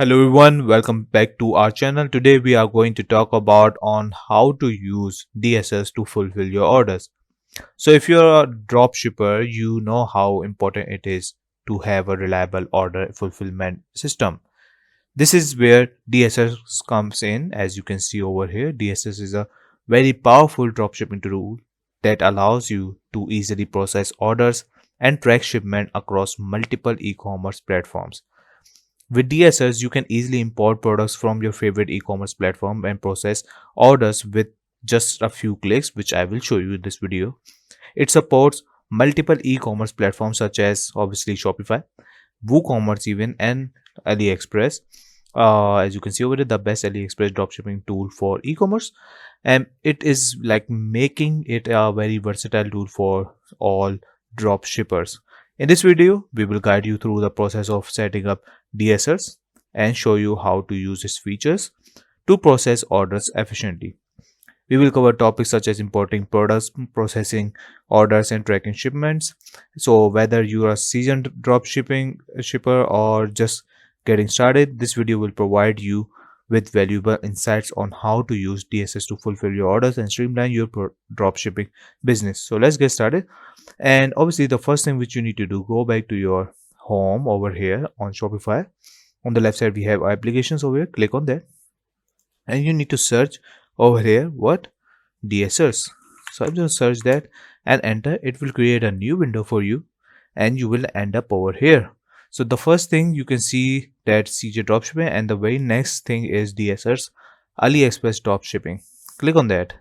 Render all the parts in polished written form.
Hello everyone, welcome back to our channel. Today we are going to talk about on how to use DSS to fulfill your orders. So if you're a drop shipper, you know how important it is to have a reliable order fulfillment system. This is where DSS comes in. As you can see over here, DSS is a very powerful dropshipping tool that allows you to easily process orders and track shipment across multiple e-commerce platforms. With DSers, you can easily import products from your favorite e-commerce platform and process orders with just a few clicks, which I will show you in this video. It supports multiple e-commerce platforms such as obviously Shopify, WooCommerce even, and AliExpress. As you can see over there, the best AliExpress dropshipping tool for e-commerce, and it is like making it a very versatile tool for all drop shippers. In this video, we will guide you through the process of setting up DSers and show you how to use its features to process orders efficiently. We will cover topics such as importing products, processing orders, and tracking shipments. So, whether you are a seasoned drop shipping shipper or just getting started, this video will provide you with valuable insights on how to use DSS to fulfill your orders and streamline your drop shipping business. So, let's get started. And obviously, the first thing which you need to do, go back to your home over here on Shopify. On the left side, we have applications over here. Click on that, and you need to search over here what DSers. So I'm just search that and enter. It will create a new window for you, and you will end up over here. So the first thing you can see that CJ dropshipping, and the very next thing is DSers AliExpress dropshipping. Click on that,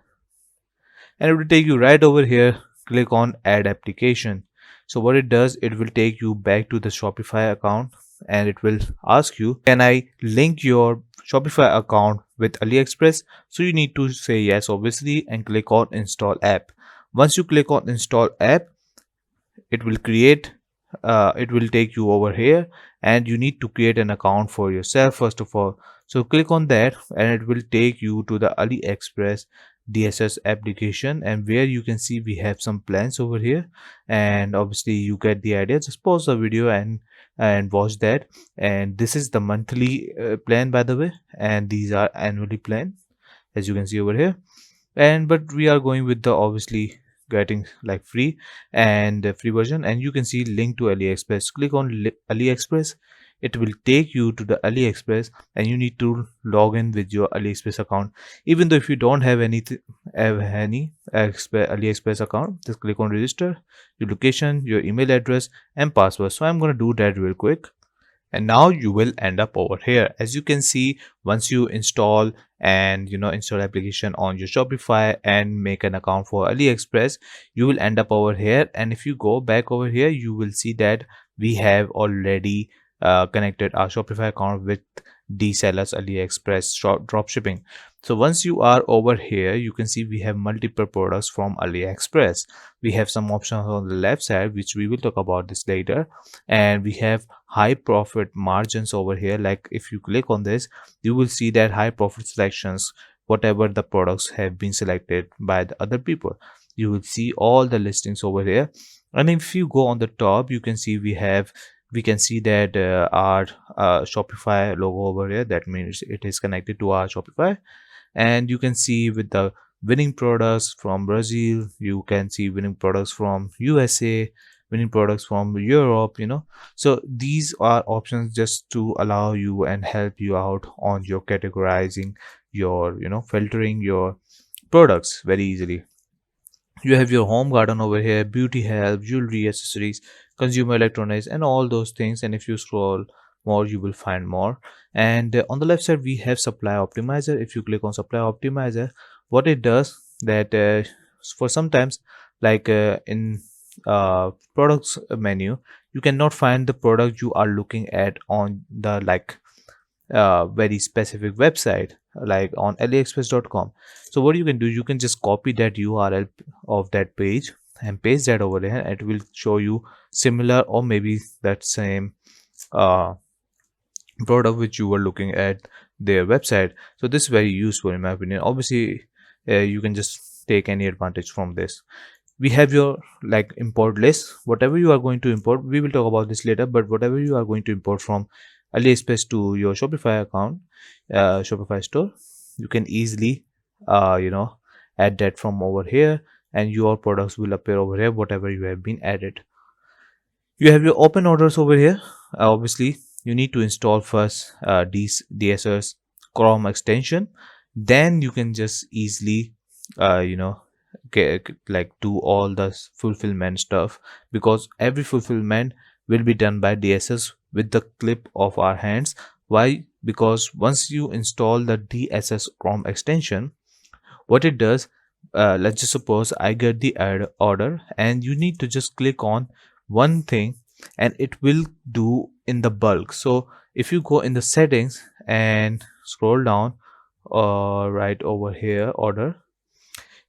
and it will take you right over here. Click on add application. So what it does, it will take you back to the Shopify account, and it will ask you, can I link your Shopify account with AliExpress? So you need to say yes obviously and click on install app. Once you click on install app, it will create it will take you over here, and you need to create an account for yourself first of all. So click on that, and it will take you to the AliExpress DSS application, and where you can see we have some plans over here, and obviously you get the idea. Just pause the video and watch that. And this is the monthly plan, by the way, and these are annually plan, as you can see over here. And but we are going with the obviously getting like free and free version, and you can see link to AliExpress. Click on AliExpress. It will take you to the AliExpress, and you need to log in with your AliExpress account. Even though if you don't have any AliExpress account, just click on register, your location, your email address, and password. So I'm going to do that real quick, and now you will end up over here. As you can see, once you install and install application on your Shopify and make an account for AliExpress, you will end up over here. And if you go back over here, you will see that we have already connected our Shopify account with Dsers AliExpress dropshipping. So once you are over here, you can see we have multiple products from AliExpress. We have some options on the left side, which we will talk about this later, and we have high profit margins over here. Like if you click on this, you will see that high profit selections, whatever the products have been selected by the other people. You will see all the listings over here. And if you go on the top, you can see we can see that our Shopify logo over here. That means it is connected to our Shopify, and you can see with the winning products from Brazil, you can see winning products from USA, winning products from Europe. So these are options just to allow you and help you out on your categorizing your filtering your products very easily. You have your home garden over here, beauty, health, jewelry, accessories, consumer electronics, and all those things. And if you scroll more, you will find more. And on the left side, we have supply optimizer. If you click on supply optimizer, what it does that for sometimes, like in products menu, you cannot find the product you are looking at on the very specific website, like on aliexpress.com. So what you can do, you can just copy that URL of that page and paste that over there, and it will show you similar or maybe that same product which you were looking at their website. So this is very useful in my opinion. Obviously you can just take any advantage from this. We have your import list. Whatever you are going to import, we will talk about this later, but whatever you are going to import from AliExpress to your Shopify account, Shopify store, you can easily you know, add that from over here, and your products will appear over here whatever you have been added. You have your open orders over here. Obviously you need to install first these Dsers Chrome extension, then you can just easily you know, like do all the fulfillment stuff, because every fulfillment will be done by Dsers with the clip of our hands. Why? Because once you install the Dsers Chrome extension, what it does, let's just suppose I get the ad order and you need to just click on one thing and it will do in the bulk. So if you go in the settings and scroll down, right over here, order,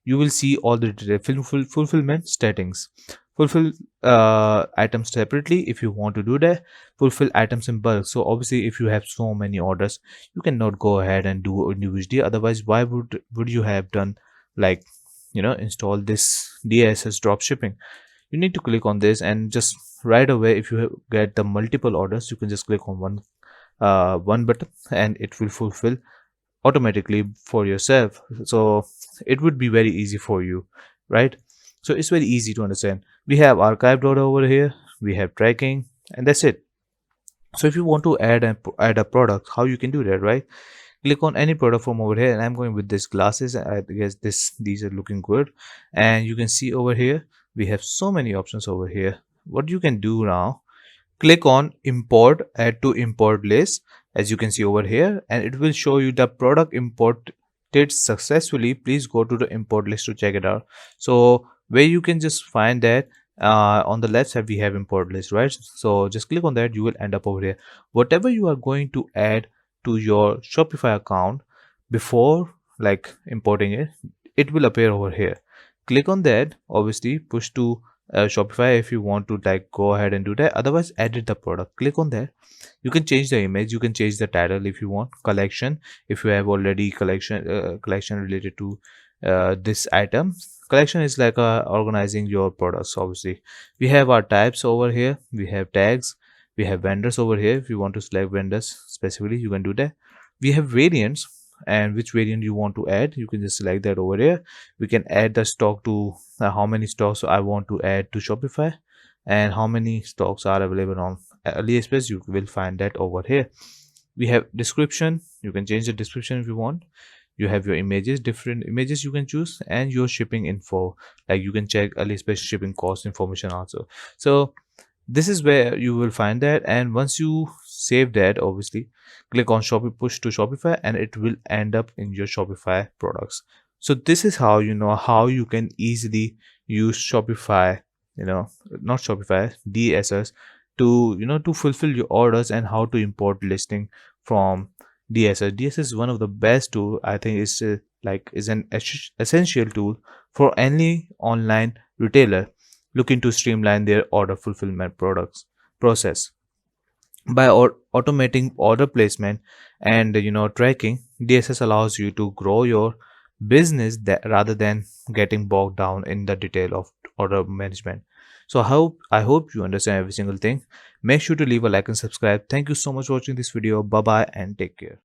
you will see all the fulfillment settings. Fulfill items separately if you want to do that, fulfill items in bulk. So obviously if you have so many orders, you cannot go ahead and do individually. Otherwise, why would you have done, like, you know, install this DSS drop shipping? You need to click on this, and just right away, if you get the multiple orders, you can just click on one button and it will fulfill automatically for yourself. So it would be very easy for you, right? So it's very easy to understand. We have archived order over here, we have tracking, and that's it. So if you want to add a product, how you can do that, right? Click on any product from over here, and I'm going with this glasses. I guess these are looking good, and you can see over here we have so many options over here. What you can do now, click on import, add to import list, as you can see over here, and it will show you the product imported successfully. Please go to the import list to check it out. So where you can just find that, on the left side we have import list, right? So just click on that, you will end up over here. Whatever you are going to add to your Shopify account before like importing it, it will appear over here. Click on that, obviously push to Shopify if you want to like go ahead and do that. Otherwise, edit the product, click on that. You can change the image, you can change the title if you want, collection if you have already collection related to this item. Collection is like organizing your products. Obviously we have our types over here, we have tags, we have vendors over here. If you want to select vendors specifically, you can do that. We have variants, and which variant you want to add, you can just select that over here. We can add the stock to how many stocks I want to add to Shopify, and how many stocks are available on AliExpress. You will find that over here. We have description, you can change the description if you want. You have your images, different images you can choose, and your shipping info, like you can check AliExpress shipping cost information also. So this is where you will find that, and once you save that, obviously click on Shopify, push to Shopify, and it will end up in your Shopify products. So this is how, you know, how you can easily use Shopify, you know, not Shopify, DSS, to, you know, to fulfill your orders, and how to import listing from DSS. DSS is one of the best tool, I think. Is is an essential tool for any online retailer looking to streamline their order fulfillment products process. By automating order placement and, you know, tracking, DSS allows you to grow your business that, rather than getting bogged down in the detail of order management. So I hope you understand every single thing. Make sure to leave a like and subscribe. Thank you so much for watching this video. Bye bye and take care.